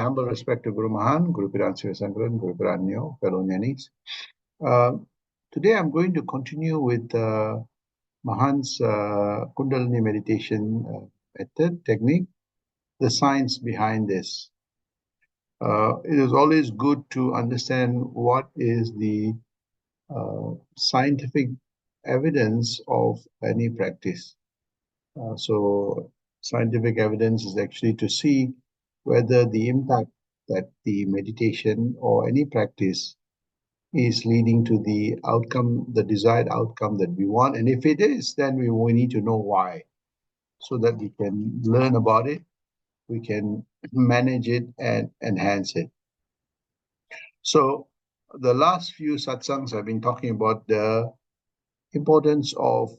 humble respect to Guru Mahan, Guru Piran Sivasankaran, Guru Piran Nair, fellow Nyanis. Today I'm going to continue with Mahan's Kundalini meditation method, technique, the science behind this. It is always good to understand what is the scientific evidence of any practice. So scientific evidence is actually to see whether the impact that the meditation or any practice is leading to the outcome, the desired outcome that we want. And if it is, then we need to know why, so that we can learn about it, we can manage it and enhance it. So the last few satsangs I've been talking about the importance of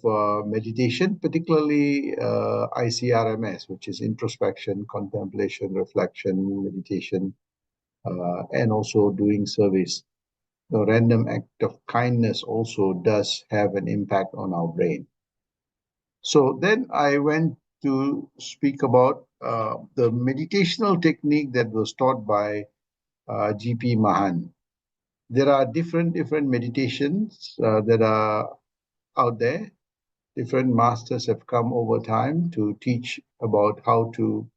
meditation, particularly ICRMS, which is introspection, contemplation, reflection, meditation, and also doing service. The random act of kindness also does have an impact on our brain. So then I went to speak about the meditational technique that was taught by G.P. Mahan. There are different meditations that are out there. Different masters have come over time to teach about how to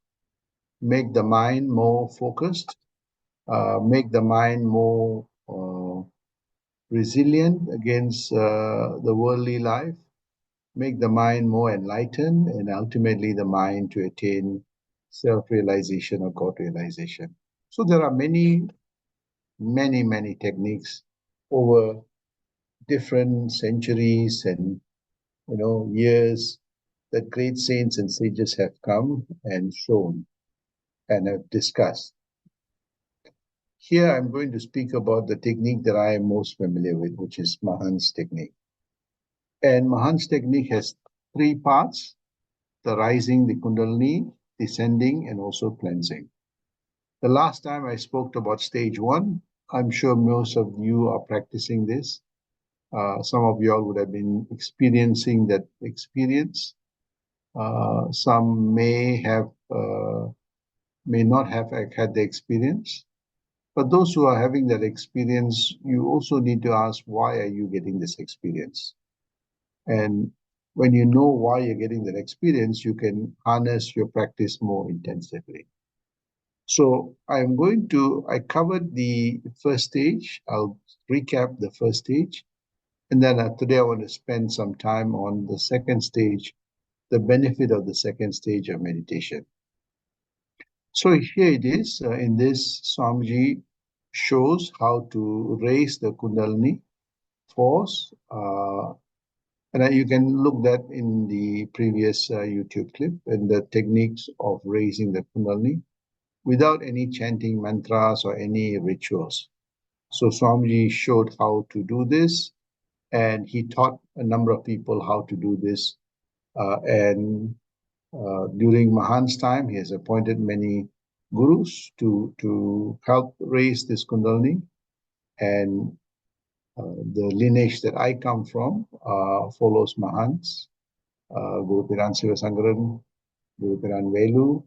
make the mind more focused, make the mind more resilient against the worldly life, make the mind more enlightened, and ultimately the mind to attain self-realization or God-realization. So there are many techniques over different centuries and years that great saints and sages have come and shown and have discussed. Here I'm going to speak about the technique that I am most familiar with, which is Mahan's technique. And Mahan's technique has three parts: the rising, the Kundalini, descending, and also cleansing. The last time I spoke about stage 1, I'm sure most of you are practicing this. Some of you all would have been experiencing that experience. Some may not have had the experience. But those who are having that experience, you also need to ask, why are you getting this experience? And when you know why you're getting that experience, you can harness your practice more intensively. So I covered the first stage. I'll recap the first stage. And then today I want to spend some time on the second stage, the benefit of the second stage of meditation. So here it is. In this, Swamiji shows how to raise the Kundalini force. And you can look that in the previous YouTube clip, and the techniques of raising the Kundalini without any chanting mantras or any rituals. So Swamiji showed how to do this, and he taught a number of people how to do this. During Mahan's time, he has appointed many gurus to help raise this Kundalini. And the lineage that I come from follows Mahan's, Guru Piran Sivasankaran, Guru Piran Velu,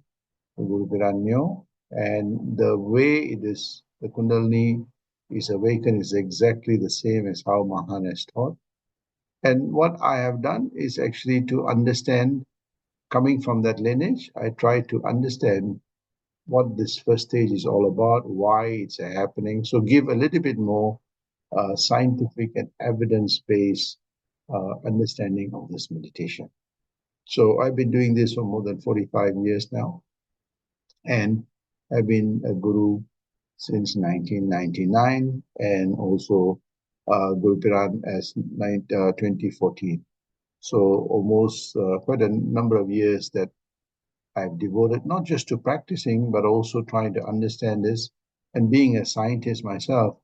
Guru Piran Nair. And the way the Kundalini is awakened is exactly the same as how Mahan has taught. And what I have done is actually to understand, coming from that lineage, I try to understand what this first stage is all about, why it's happening. So give a little bit more scientific and evidence-based understanding of this meditation. So I've been doing this for more than 45 years now. And I've been a guru since 1999, and also Guru Piran S 2014. So almost quite a number of years that I've devoted not just to practicing, but also trying to understand this. And being a scientist myself,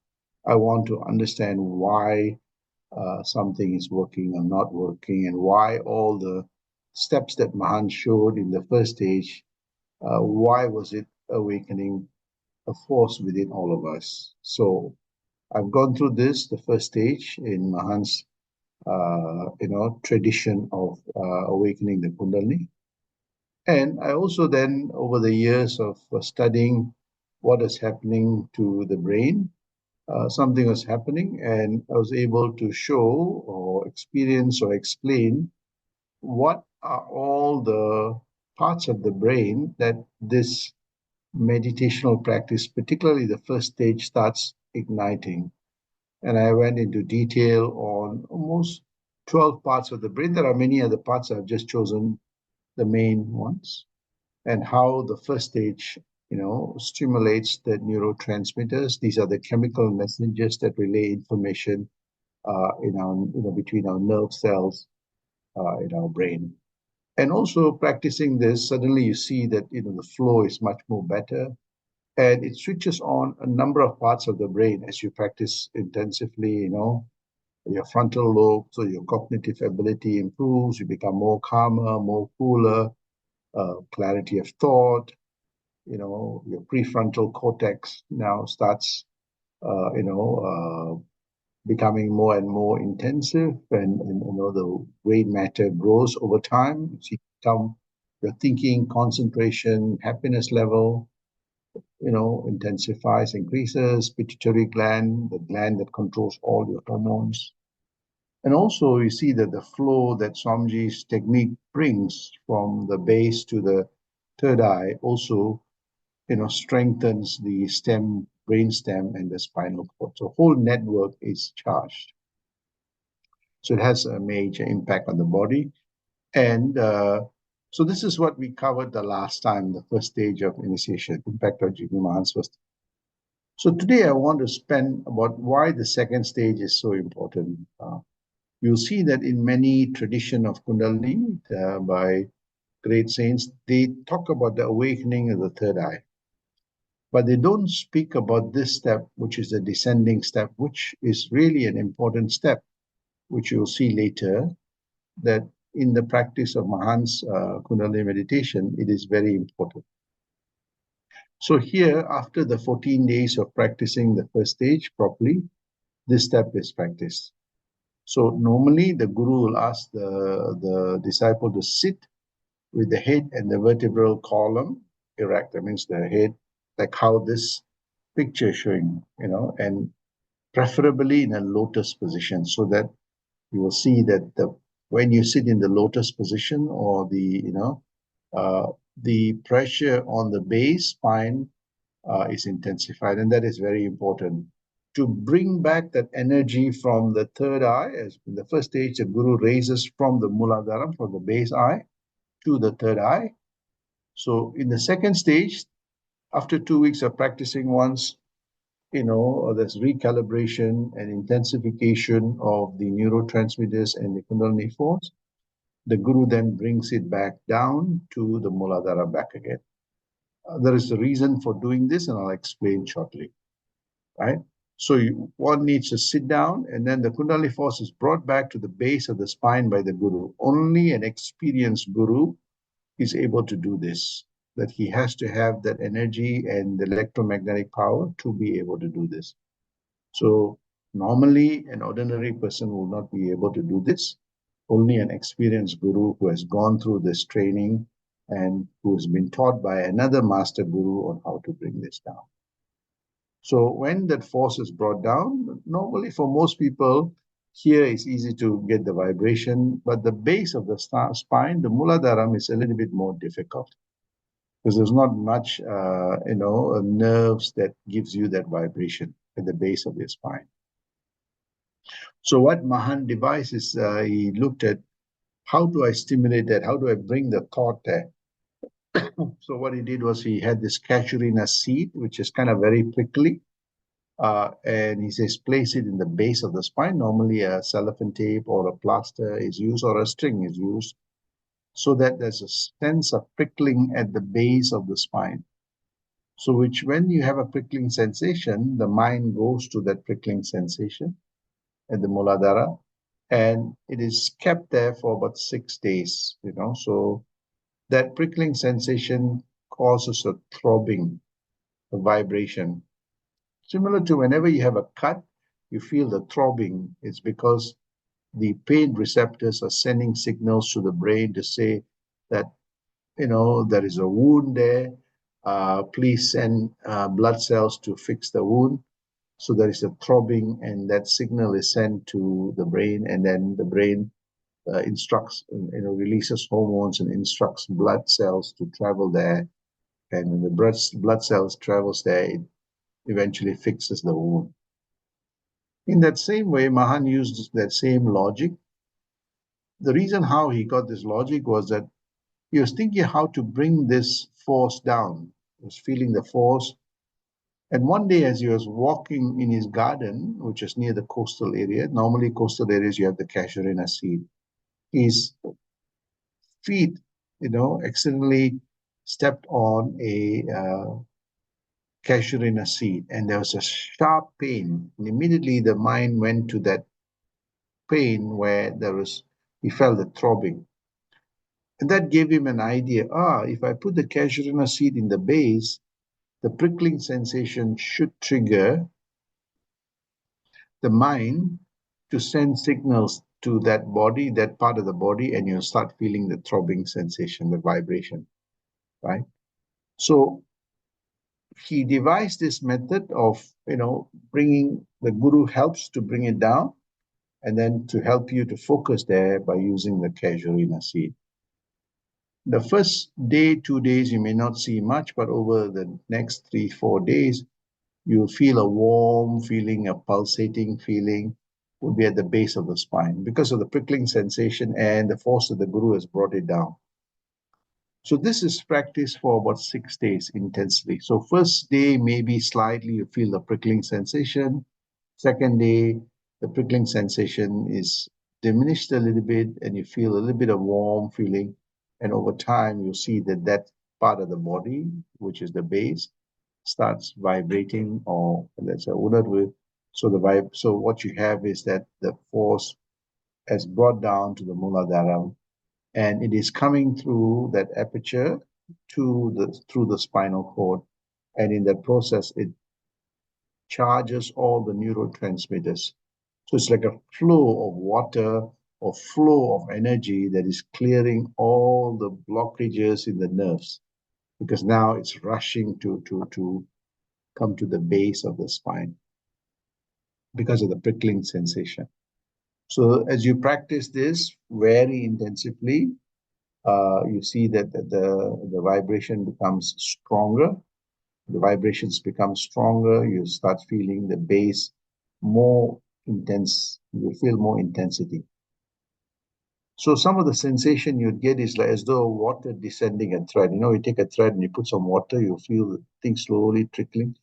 I want to understand why something is working or not working, and why all the steps that Mahan showed in the first stage, why was it awakening a force within all of us. So I've gone through this, the first stage in Mahan's tradition of awakening the Kundalini. And I also then, over the years of studying what is happening to the brain. Something was happening, and I was able to show or experience or explain what are all the parts of the brain that this meditational practice, particularly the first stage, starts igniting. And I went into detail on almost 12 parts of the brain. There are many other parts. I've just chosen the main ones, and how the first stage, stimulates the neurotransmitters. These are the chemical messengers that relay information between our nerve cells in our brain. And also practicing this, suddenly you see that the flow is much more better, and it switches on a number of parts of the brain as you practice intensively. Your frontal lobe, so your cognitive ability improves. You become more calmer, more cooler, clarity of thought. Your prefrontal cortex now starts, becoming more and more intensive, and the brain matter grows over time. You see, your thinking, concentration, happiness level, intensifies, increases. Pituitary gland, the gland that controls all your hormones. And also you see that the flow that Swamiji's technique brings from the base to the third eye also, strengthens the brain stem and the spinal cord. So whole network is charged. So it has a major impact on the body. And so this is what we covered the last time, the first stage of initiation, impact of Jigme Mahan's first. So today I want to spend about why the second stage is so important. You'll see that in many tradition of Kundalini by great saints, they talk about the awakening of the third eye. But they don't speak about this step, which is the descending step, which is really an important step, which you'll see later, that in the practice of Mahan's Kundalini meditation, it is very important. So here, after the 14 days of practicing the first stage properly, this step is practiced. So normally the guru will ask the disciple to sit with the head and the vertebral column erect. That means the head, like how this picture is showing, and preferably in a lotus position, so that you will see that when you sit in the lotus position, or the pressure on the base spine is intensified, and that is very important to bring back that energy from the third eye. As in the first stage, the guru raises from the Muladhara, from the base eye, to the third eye. So in the second stage, after 2 weeks of practicing once, there's recalibration and intensification of the neurotransmitters and the Kundalini force. The guru then brings it back down to the Muladhara back again. There is a reason for doing this, and I'll explain shortly. Right? So one needs to sit down, and then the Kundalini force is brought back to the base of the spine by the guru. Only an experienced guru is able to do this, that he has to have that energy and the electromagnetic power to be able to do this. So normally an ordinary person will not be able to do this. Only an experienced guru who has gone through this training and who has been taught by another master guru on how to bring this down. So when that force is brought down, normally for most people, here it's easy to get the vibration, but the base of the spine, the Muladharam, is a little bit more difficult, because there's not much, nerves that gives you that vibration at the base of your spine. So what Mahan devised is, he looked at how do I stimulate that? How do I bring the thought there? So what he did was he had this casuarina seed, which is kind of very prickly. And he says, place it in the base of the spine. Normally a cellophane tape or a plaster is used, or a string is used, so that there's a sense of prickling at the base of the spine. So which, when you have a prickling sensation, the mind goes to that prickling sensation at the Muladhara, and it is kept there for about 6 days, so that prickling sensation causes a throbbing, a vibration. Similar to whenever you have a cut, you feel the throbbing. It's because the pain receptors are sending signals to the brain to say that, there is a wound there, Please send blood cells to fix the wound. So there is a throbbing, and that signal is sent to the brain, and then the brain instructs, releases hormones and instructs blood cells to travel there. And when the blood cells travels there, it eventually fixes the wound. In that same way, Mahan used that same logic. The reason how he got this logic was that he was thinking how to bring this force down. He was feeling the force. And one day, as he was walking in his garden, which is near the coastal area, normally coastal areas, you have the casuarina seed, his feet, accidentally stepped on a casuarina seed, and there was a sharp pain. And immediately the mind went to that pain where he felt the throbbing. And that gave him an idea. If I put the casuarina seed in the base, the prickling sensation should trigger the mind to send signals to that body, that part of the body, and you'll start feeling the throbbing sensation, the vibration, right? So he devised this method of, bringing, the guru helps to bring it down, and then to help you to focus there by using the casuarina seed. The first day, 2 days, you may not see much, but over the next 3-4 days, you'll feel a warm feeling, a pulsating feeling will be at the base of the spine because of the prickling sensation and the force that the guru has brought it down. So this is practiced for about 6 days intensely. So first day, maybe slightly you feel the prickling sensation. Second day, the prickling sensation is diminished a little bit and you feel a little bit of warm feeling. And over time, you'll see that part of the body, which is the base, starts vibrating, or let's say unarvu. So what you have is that the force has brought down to the Muladhara, and it is coming through that aperture through the spinal cord, and in that process, it charges all the neurotransmitters. So it's like a flow of water or flow of energy that is clearing all the blockages in the nerves, because now it's rushing to come to the base of the spine because of the prickling sensation. So as you practice this very intensively, you see that the vibration becomes stronger. The vibrations become stronger. You start feeling the base more intense. You feel more intensity. So some of the sensation you'd get is like as though water descending a thread. You take a thread and you put some water, you feel the thing slowly trickling.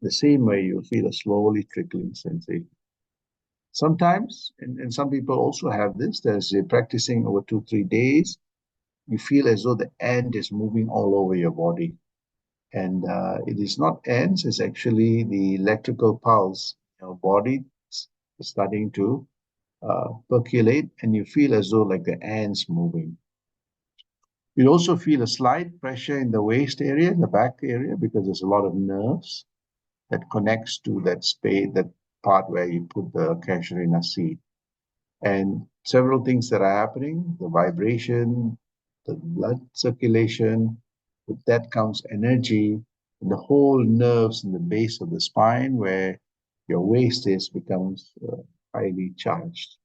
The same way you feel a slowly trickling sensation. Sometimes, and some people also have this, as you're practicing over 2-3 days, you feel as though the ant is moving all over your body. And it is not ants, it's actually the electrical pulse. Your body is starting to percolate, and you feel as though like the ants moving. You also feel a slight pressure in the waist area, in the back area, because there's a lot of nerves that connects to that space, that part where you put the casuarina seed. And several things that are happening, the vibration, the blood circulation, with that comes energy, and the whole nerves in the base of the spine where your waist is becomes highly charged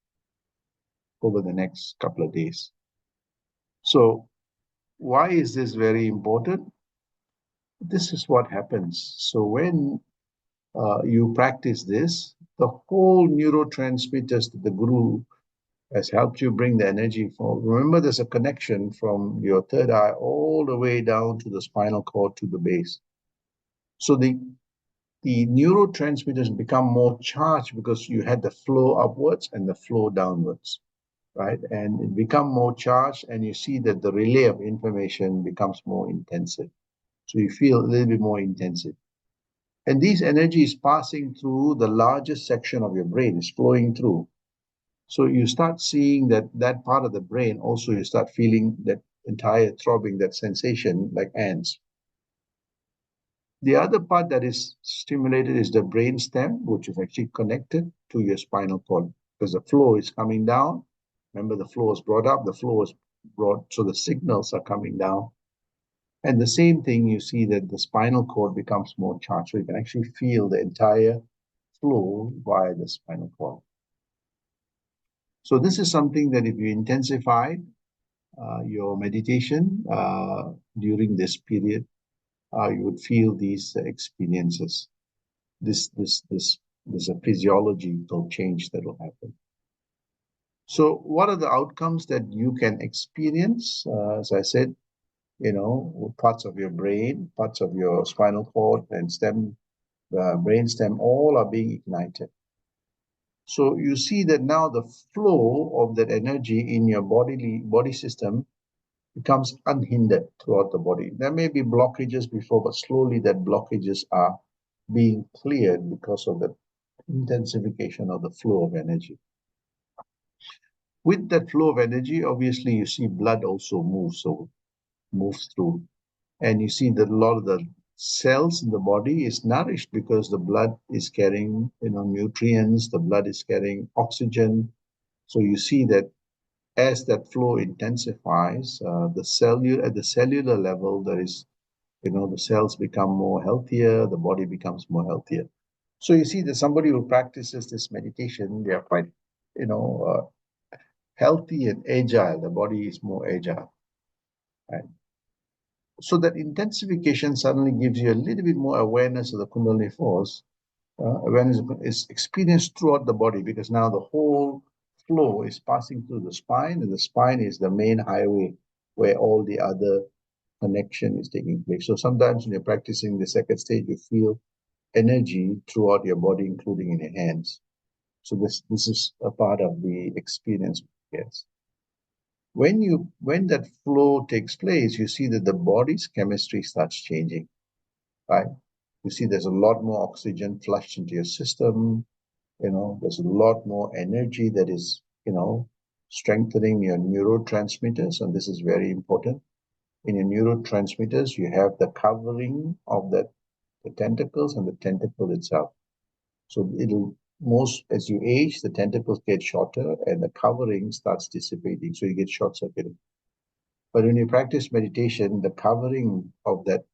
over the next couple of days. So why is this very important? This is what happens. So when you practice this, the whole neurotransmitters that the guru has helped you bring the energy forward. Remember, there's a connection from your third eye all the way down to the spinal cord to the base. So the neurotransmitters become more charged because you had the flow upwards and the flow downwards, right? And it become more charged, and you see that the relay of information becomes more intensive. So you feel a little bit more intensive. And this energy is passing through the largest section of your brain, is flowing through. So you start seeing that part of the brain, also you start feeling that entire throbbing, that sensation like ants. The other part that is stimulated is the brain stem, which is actually connected to your spinal cord, because the flow is coming down. Remember, the flow is brought up, the flow is brought, so the signals are coming down. And the same thing, you see that the spinal cord becomes more charged. So you can actually feel the entire flow via the spinal cord. So this is something that if you intensify your meditation during this period, you would feel these experiences. There's a physiological change that will happen. So what are the outcomes that you can experience? As I said, parts of your brain, parts of your spinal cord and brain stem, all are being ignited. So you see that now the flow of that energy in your body system becomes unhindered throughout the body. There may be blockages before, but slowly that blockages are being cleared because of the intensification of the flow of energy. With that flow of energy, obviously you see blood also moves through. And you see that a lot of the cells in the body is nourished because the blood is carrying, nutrients, the blood is carrying oxygen. So you see that as that flow intensifies, at the cellular level, there is, the cells become more healthier, the body becomes more healthier. So you see that somebody who practices this meditation, they are quite, healthy and agile. The body is more agile. Right? So that intensification suddenly gives you a little bit more awareness of the Kundalini force. Awareness is experienced throughout the body because now the whole flow is passing through the spine, and the spine is the main highway where all the other connection is taking place. So sometimes when you're practicing the second stage, you feel energy throughout your body, including in your hands. So this is a part of the experience. Yes. When that flow takes place, you see that the body's chemistry starts changing, right? You see there's a lot more oxygen flushed into your system. There's a lot more energy that is, strengthening your neurotransmitters, and this is very important. In your neurotransmitters, you have the covering of the tentacles and the tentacle itself. So as you age, the tentacles get shorter and the covering starts dissipating. So you get short circuiting. But when you practice meditation, the covering of that,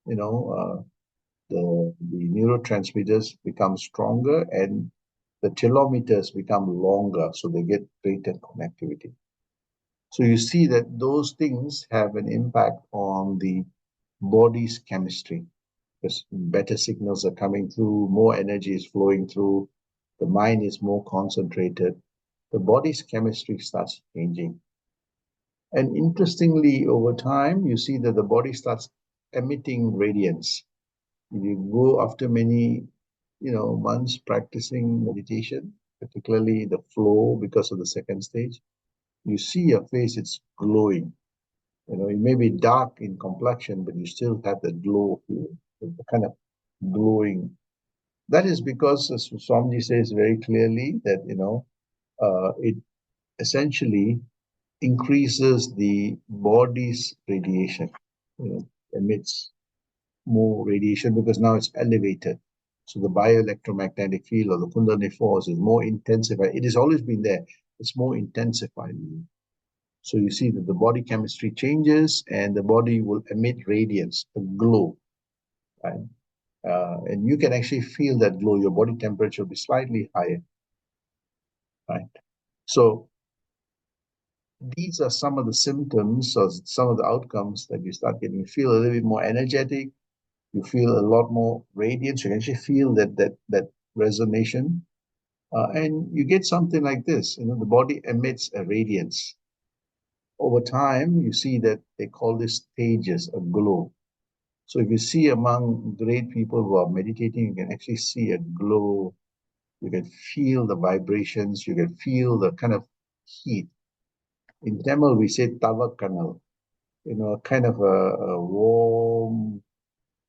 the neurotransmitters become stronger and the telomeres become longer, so they get greater connectivity. So you see that those things have an impact on the body's chemistry. Because better signals are coming through, more energy is flowing through, the mind is more concentrated, the body's chemistry starts changing. And interestingly, over time, you see that the body starts emitting radiance. If you go after many, months practicing meditation, particularly the flow because of the second stage, you see your face, it's glowing. It may be dark in complexion, but you still have the glow, the kind of glowing. That is because, as Swamiji says very clearly, that, it essentially increases the body's radiation, emits more radiation because now it's elevated. So the bioelectromagnetic field or the Kundalini force is more intensified. It has always been there. It's more intensified. So you see that the body chemistry changes and the body will emit radiance, a glow. Right? And you can actually feel that glow. Your body temperature will be slightly higher. Right? So these are some of the symptoms or some of the outcomes that you start getting. You feel a little bit more energetic. You feel a lot more radiance. You can actually feel that resonation. And you get something like this. The body emits a radiance. Over time, you see that they call this stages, a glow. So if you see among great people who are meditating, you can actually see a glow. You can feel the vibrations. You can feel the kind of heat. In Tamil, we say tavakanal, kind of a warm,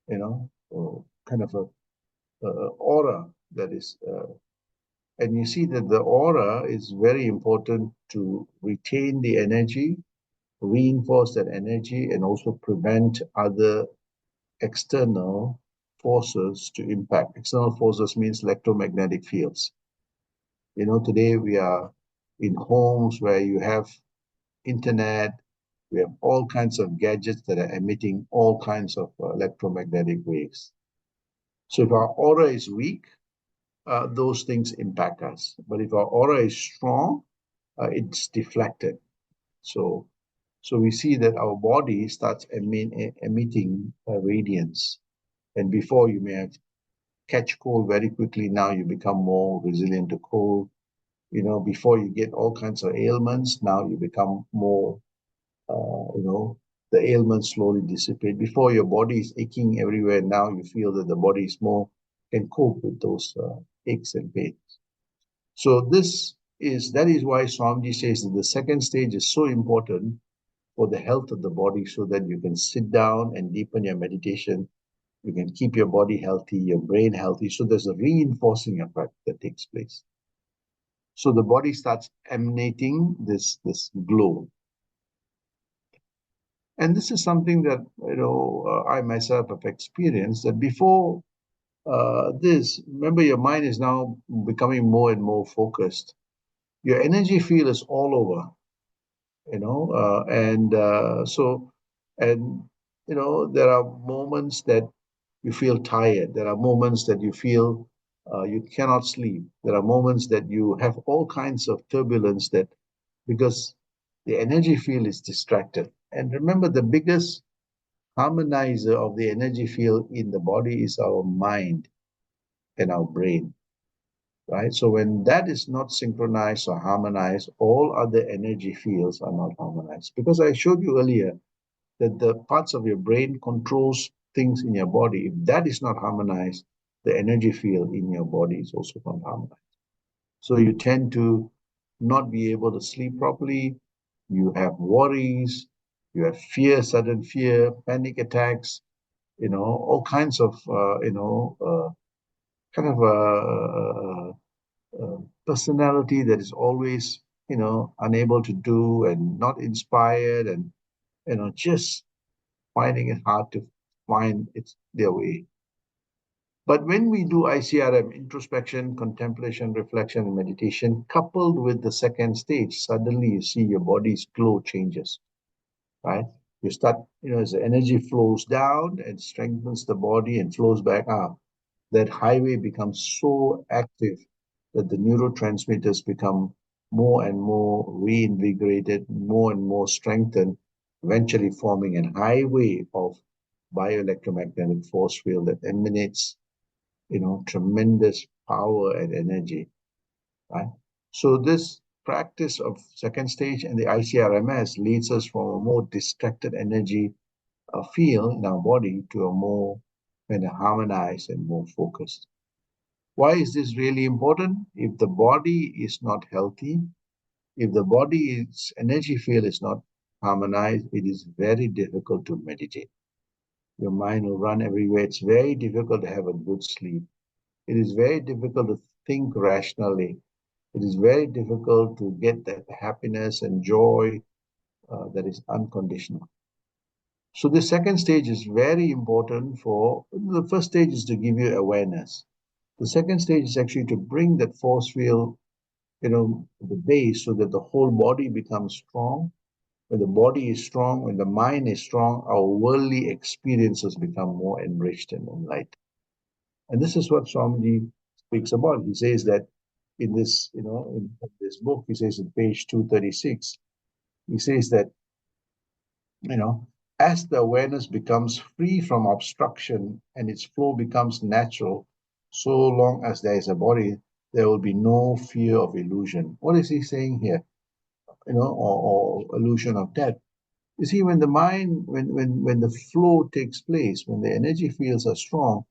kind of a aura that is, and you see that the aura is very important to retain the energy, reinforce that energy, and also prevent other external forces to impact. External forces means electromagnetic fields. Today we are in homes where you have internet, We have all kinds of gadgets that are emitting all kinds of electromagnetic waves. So if our aura is weak, those things impact us. But if our aura is strong, it's deflected. So we see that our body starts emitting radiance. And before you may have catch cold very quickly, now you become more resilient to cold. Before you get all kinds of ailments, now you become more, the ailments slowly dissipate. Before your body is aching everywhere, now you feel that the body is more, can cope with those aches and pains. So that is why Swamiji says that the second stage is so important for the health of the body, so that you can sit down and deepen your meditation. You can keep your body healthy, your brain healthy. So there's a reinforcing effect that takes place. So the body starts emanating this glow. And this is something that, I myself have experienced, that before this, remember, your mind is now becoming more and more focused. Your energy field is all over, there are moments that you feel tired. There are moments that you feel you cannot sleep. There are moments that you have all kinds of turbulence, that because the energy field is distracted. And remember, the biggest harmonizer of the energy field in the body is our mind and our brain, right? So when that is not synchronized or harmonized, all other energy fields are not harmonized. Because I showed you earlier that the parts of your brain controls things in your body. If that is not harmonized, the energy field in your body is also not harmonized. So you tend to not be able to sleep properly. You have worries, you have fear, sudden fear, panic attacks, all kinds of, kind of a personality that is always, unable to do and not inspired, and, just finding it hard to find their way. But when we do ICRM, introspection, contemplation, reflection, and meditation, coupled with the second stage, suddenly you see your body's glow changes, right? You start, as the energy flows down and strengthens the body and flows back up, that highway becomes so active that the neurotransmitters become more and more reinvigorated, more and more strengthened, eventually forming a highway of bioelectromagnetic force field that emanates, tremendous power and energy, right? So this practice of second stage and the ICRMS leads us from a more distracted energy field in our body to a more kind of harmonized and more focused. Why is this really important? If the body is not healthy, if the body's energy field is not harmonized, it is very difficult to meditate. Your mind will run everywhere. It's very difficult to have a good sleep. It is very difficult to think rationally. It is very difficult to get that happiness and joy that is unconditional. So the second stage is very important. The first stage is to give you awareness. The second stage is actually to bring that force field, the base, so that the whole body becomes strong. When the body is strong, when the mind is strong, our worldly experiences become more enriched and enlightened. And this is what Swamiji speaks about. He says that in this, in this book, he says in page 236, he says that, as the awareness becomes free from obstruction and its flow becomes natural, so long as there is a body, there will be no fear of illusion. What is he saying here? Or illusion of death. You see, when the mind, when the flow takes place, when the energy fields are strong,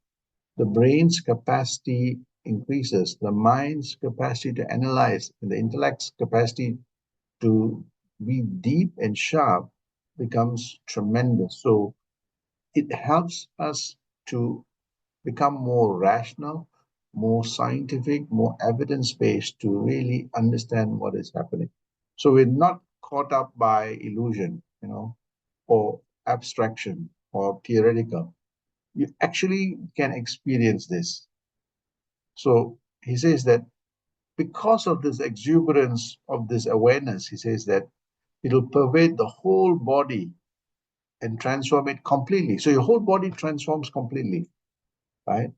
the brain's capacity increases, the mind's capacity to analyze, and the intellect's capacity to be deep and sharp becomes tremendous. So it helps us to become more rational, more scientific, more evidence-based to really understand what is happening. So we're not caught up by illusion, or abstraction or theoretical. You actually can experience this. So he says that because of this exuberance of this awareness, he says that It'll pervade the whole body and transform it completely. So your whole body transforms completely, right?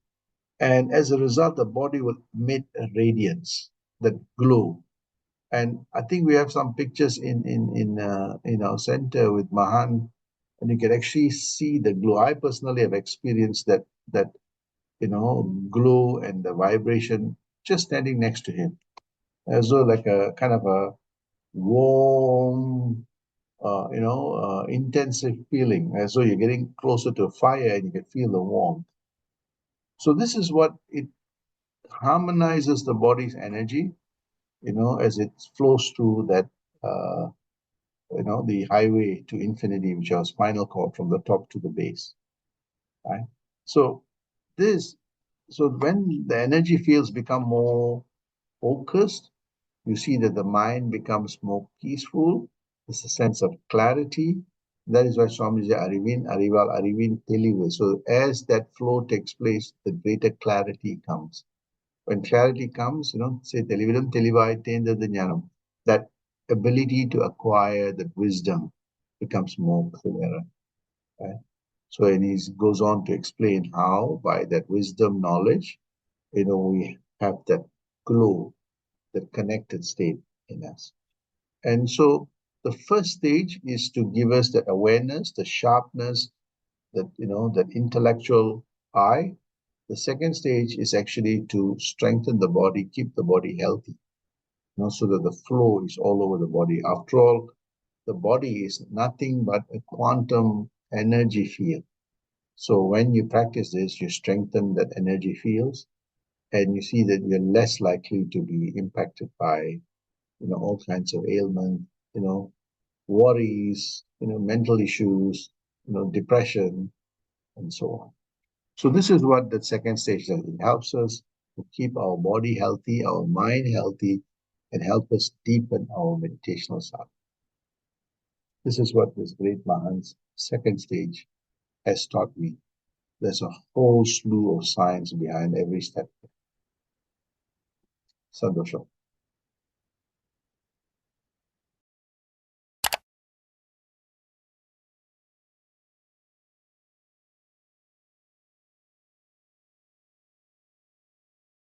And as a result, the body will emit a radiance, that glow. And I think we have some pictures in our center with Mahan, and you can actually see the glow. I personally have experienced that glow and the vibration just standing next to him, as though like a kind of a warm, intensive feeling, as though you're getting closer to a fire and you can feel the warmth. So this is what it harmonizes the body's energy, as it flows through that, the highway to infinity, which is our spinal cord from the top to the base, right? So this, so when the energy fields become more focused, you see that the mind becomes more peaceful. There's a sense of clarity. That is why Swami says, Arivin, Arival, Arivin, Telive. So as that flow takes place, the greater clarity comes. When clarity comes, say Telividam, Telivai, Tenda Jnanam, that ability to acquire the wisdom becomes more clearer. Right? So, and he goes on to explain how, by that wisdom knowledge, we have that glow, that connected state in us. And so the first stage is to give us that awareness, the sharpness, that intellectual eye. The second stage is actually to strengthen the body, keep the body healthy, so that the flow is all over the body. After all, the body is nothing but a quantum energy field. So when you practice this, you strengthen that energy fields, and you see that you're less likely to be impacted by, all kinds of ailment, worries, mental issues, depression, and so on. So this is what the second stage does. It helps us to keep our body healthy, our mind healthy, and help us deepen our meditational sadhana. This is what this great Mahan's second stage has taught me. There's a whole slew of science behind every step. Santosha.